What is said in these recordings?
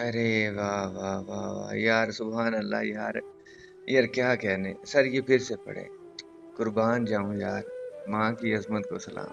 ارے واہ واہ واہ واہ یار، سبحان اللہ یار. یار کیا کہنے سر، یہ پھر سے پڑھے. قربان جاؤں یار، ماں کی عظمت کو سلام.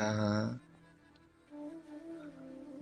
ہاں.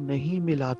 نہیں ملا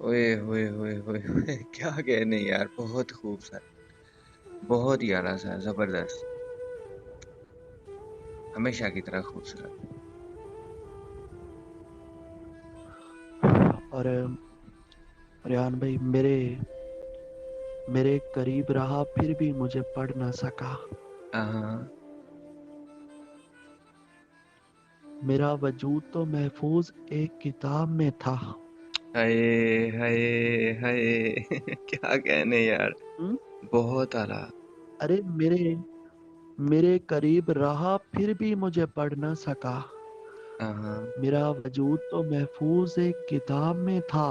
اوئے ہوئے ہوئے ہوئے ہوئے کیا کہنے یار، بہت خوب سر، بہت ہی اعلیٰ سر، زبردست، ہمیشہ کی طرح خوبصورت. اور ریان بھائی میرے میرے قریب رہا پھر بھی مجھے پڑھ نہ سکا. ہاں. میرا وجود تو محفوظ ایک کتاب میں تھا. ہائے ہائے ہائے کیا کہنے یار، ہم؟ بہت اعلیٰ. ارے میرے میرے قریب رہا پھر بھی مجھے پڑھ نہ سکا. ہاں. میرا وجود تو محفوظ ایک کتاب میں تھا.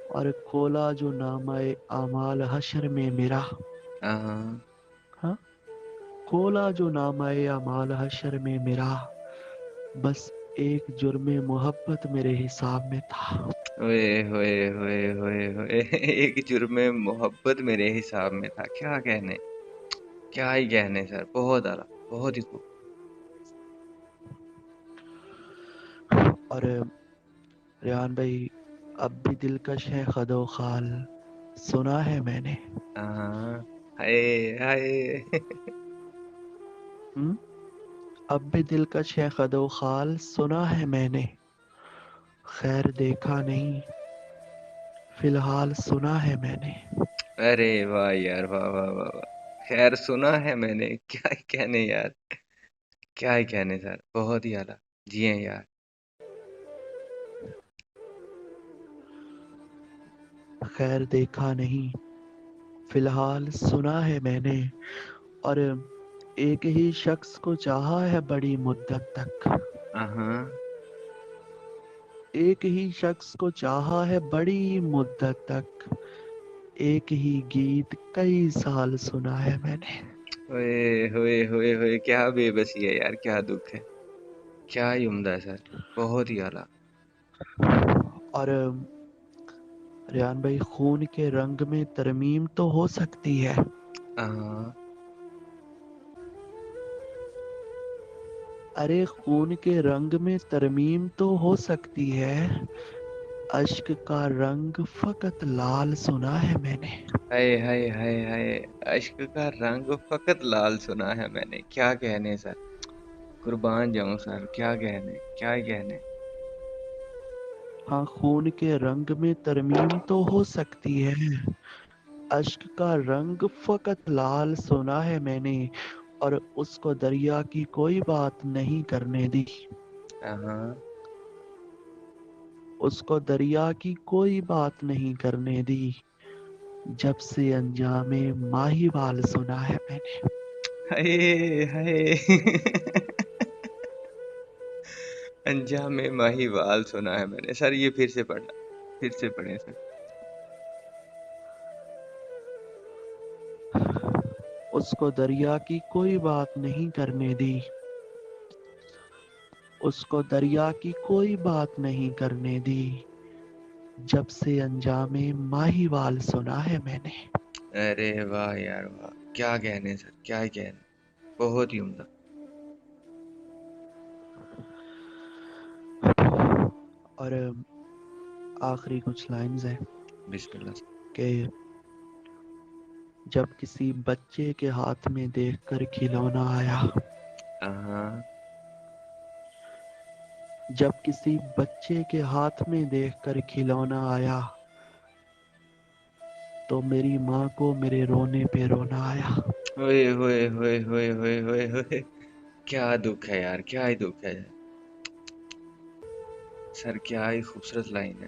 اور کھولا جو نامہ اعمال حشر میں میرا. ہاں. ہاں، کھولا جو نامہ اعمال حشر میں میرا. بس ایک جرم محبت میرے حساب میں تھا. ہوئے ہوئے ہوئے ہوئے ہوئے ایک جرم محبت میرے حساب میں تھا. کیا کہنے، کیا ہی کہنے سر، بہت اعلیٰ، بہت ہی خوب. اور ریان بھائی اب بھی دلکش ہے خد و خال، سنا ہے میں نے. ہاں. ہائے ہائے ہم؟ اب بھی دلکش ہے خد و خال، سنا ہے میں نے. خیر دیکھا نہیں فی الحال، سنا ہے میں نے. ارے واہ یار، واہ واہ واہ واہ. خیر سنا ہے میں نے، کیا ہی کہنے یار، کیا ہی کہنے سر، بہت ہی اعلیٰ. جی ہیں یار. خیر دیکھا نہیں فی الحال، سنا ہے میں نے. اور ایک ہی شخص کو چاہا ہے بڑی مدت تک. ہاں. ایک ہی شخص کو چاہا ہے بڑی مدت تک. ایک ہی گیت کئی سال سنا ہے میں نے. ہوئے ہوئے ہوئے ہوئے کیا بے بسی ہے یار، کیا دکھ ہے، کیا ہی عمدہ ہے سر، بہت ہی اعلیٰ. اور ریان بھائی خون کے رنگ میں ترمیم تو ہو سکتی ہے. ہاں. ارے خون کے رنگ میں ترمیم تو ہو سکتی ہے. اشک کا رنگ فقط لال سنا ہے میں نے. ہائے ہائے ہائے ہائے، اشک کا رنگ فقط لال سنا ہے میں نے. کیا کہنے سر، قربان جاؤں سر، کیا کہنے، کیا ہی کہنے. ہاں، خون کے رنگ میں ترمیم تو ہو سکتی ہے. اشک کا رنگ فقط لال سنا ہے میں نے. اور اس کو دریا کی کوئی بات نہیں کرنے دی. ہاں. اس کو دریا کی کوئی بات نہیں کرنے دی. جب سے انجام ماہی وال سنا ہے میں نے. ہائے ہائے انجام ماہی وال سنا ہے میں نے. سر یہ پھر سے پڑھنا، پھر سے پڑھیں سر. اس کو دریا کی کوئی بات نہیں کرنے دی. اس کو دریا کی کوئی بات نہیں کرنے دی. جب سے انجام ماہی وال سنا ہے میں نے. ارے واہ یار واہ، کیا کہنے سر، کیا ہی کہنے، بہت ہی عمدہ. اور آخری کچھ لائنز ہیں بسم اللہ سر. کہ جب کسی بچے کے ہاتھ میں دیکھ کر کھلونا آیا. ہاں. جب کسی بچے کے ہاتھ میں دیکھ کر کھلونا آیا تو میری ماں کو میرے رونے پہ رونا آیا. ہوئے ہوئے ہوئے ہوئے ہوئے ہوئے ہوئے کیا دکھ ہے یار، کیا ہی دکھ ہے سر، کیا ہی خوبصورت لائن ہے.